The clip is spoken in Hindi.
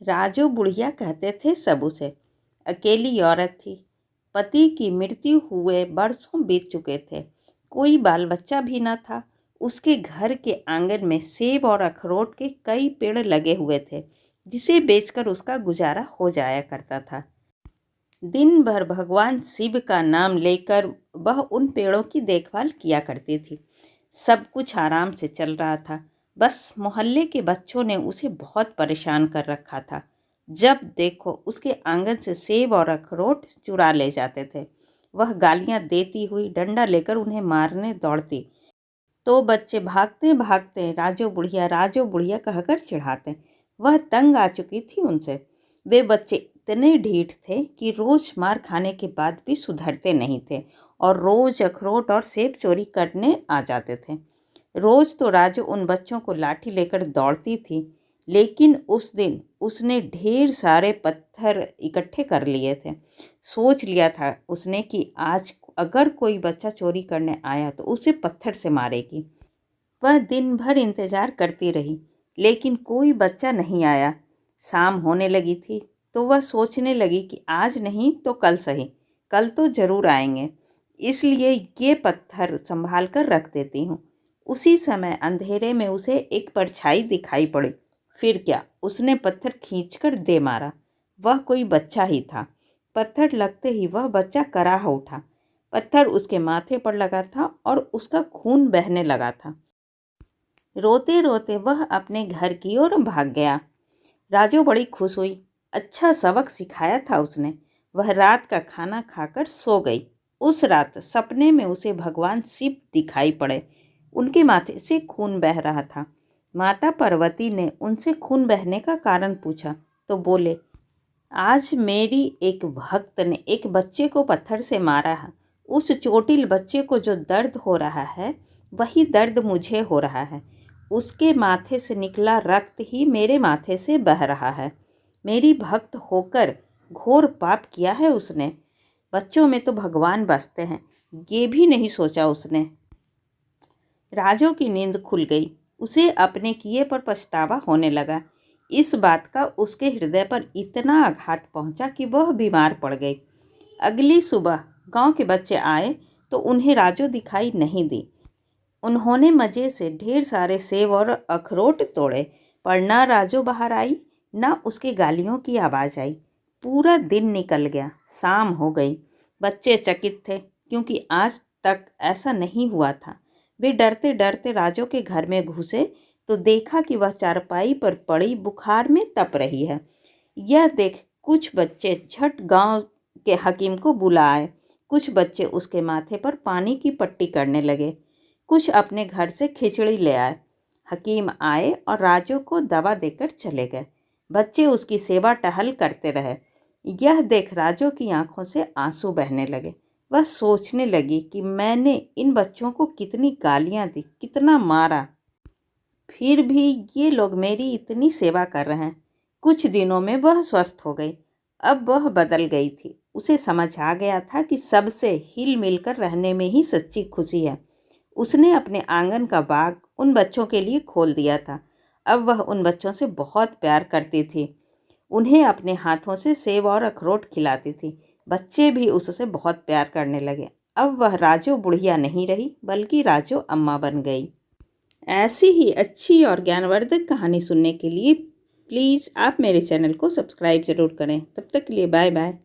राजू बुढ़िया कहते थे सब उसे। अकेली औरत थी। पति की मृत्यु हुए बरसों बीत चुके थे। कोई बाल बच्चा भी न था। उसके घर के आंगन में सेब और अखरोट के कई पेड़ लगे हुए थे, जिसे बेचकर उसका गुजारा हो जाया करता था। दिन भर भगवान शिव का नाम लेकर वह उन पेड़ों की देखभाल किया करती थी। सब कुछ आराम से चल रहा था। बस मोहल्ले के बच्चों ने उसे बहुत परेशान कर रखा था। जब देखो उसके आंगन से सेब और अखरोट चुरा ले जाते थे। वह गालियां देती हुई डंडा लेकर उन्हें मारने दौड़ती, तो बच्चे भागते भागते राजू बुढ़िया कहकर चिढ़ाते। वह तंग आ चुकी थी उनसे। वे बच्चे इतने ढीठ थे कि रोज मार खाने के बाद भी सुधरते नहीं थे और रोज अखरोट और सेब चोरी करने आ जाते थे। रोज तो राजू उन बच्चों को लाठी लेकर दौड़ती थी, लेकिन उस दिन उसने ढेर सारे पत्थर इकट्ठे कर लिए थे। सोच लिया था उसने कि आज अगर कोई बच्चा चोरी करने आया तो उसे पत्थर से मारेगी। वह दिन भर इंतजार करती रही, लेकिन कोई बच्चा नहीं आया। शाम होने लगी थी तो वह सोचने लगी कि आज नहीं तो कल सही, कल तो जरूर आएंगे, इसलिए ये पत्थर संभाल कर रख देती हूँ। उसी समय अंधेरे में उसे एक परछाई दिखाई पड़ी। फिर क्या, उसने पत्थर खींचकर दे मारा। वह कोई बच्चा ही था। पत्थर लगते ही वह बच्चा कराह उठा। पत्थर उसके माथे पर लगा था और उसका खून बहने लगा था। रोते रोते वह अपने घर की ओर भाग गया। राजू बड़ी खुश हुई। अच्छा सबक सिखाया था उसने। वह रात का खाना खाकर सो गई। उस रात सपने में उसे भगवान शिव दिखाई पड़े। उनके माथे से खून बह रहा था। माता पार्वती ने उनसे खून बहने का कारण पूछा तो बोले, आज मेरी एक भक्त ने एक बच्चे को पत्थर से मारा है। उस चोटिल बच्चे को जो दर्द हो रहा है, वही दर्द मुझे हो रहा है। उसके माथे से निकला रक्त ही मेरे माथे से बह रहा है। मेरी भक्त होकर घोर पाप किया है उसने। बच्चों में तो भगवान बसते हैं, ये भी नहीं सोचा उसने। राजू की नींद खुल गई। उसे अपने किए पर पछतावा होने लगा। इस बात का उसके हृदय पर इतना आघात पहुंचा कि वह बीमार पड़ गई। अगली सुबह गांव के बच्चे आए तो उन्हें राजू दिखाई नहीं दी। उन्होंने मज़े से ढेर सारे सेब और अखरोट तोड़े, पर न राजू बाहर आई, न उसके गालियों की आवाज़ आई। पूरा दिन निकल गया। शाम हो गई। बच्चे चकित थे, क्योंकि आज तक ऐसा नहीं हुआ था। वे डरते डरते राजू के घर में घुसे तो देखा कि वह चारपाई पर पड़ी बुखार में तप रही है। यह देख कुछ बच्चे झट गांव के हकीम को बुलाए। कुछ बच्चे उसके माथे पर पानी की पट्टी करने लगे। कुछ अपने घर से खिचड़ी ले आए। हकीम आए और राजू को दवा देकर चले गए। बच्चे उसकी सेवा टहल करते रहे। यह देख राजू की आंखों से आंसू बहने लगे। वह सोचने लगी कि मैंने इन बच्चों को कितनी गालियां दी, कितना मारा, फिर भी ये लोग मेरी इतनी सेवा कर रहे हैं। कुछ दिनों में वह स्वस्थ हो गई। अब वह बदल गई थी। उसे समझ आ गया था कि सबसे हिल मिलकर रहने में ही सच्ची खुशी है। उसने अपने आंगन का बाग उन बच्चों के लिए खोल दिया था। अब वह उन बच्चों से बहुत प्यार करती थी। उन्हें अपने हाथों से सेब और अखरोट खिलाती थी। बच्चे भी उससे बहुत प्यार करने लगे। अब वह राजू बुढ़िया नहीं रही, बल्कि राजू अम्मा बन गई। ऐसी ही अच्छी और ज्ञानवर्धक कहानी सुनने के लिए प्लीज़ आप मेरे चैनल को सब्सक्राइब ज़रूर करें। तब तक के लिए बाय बाय।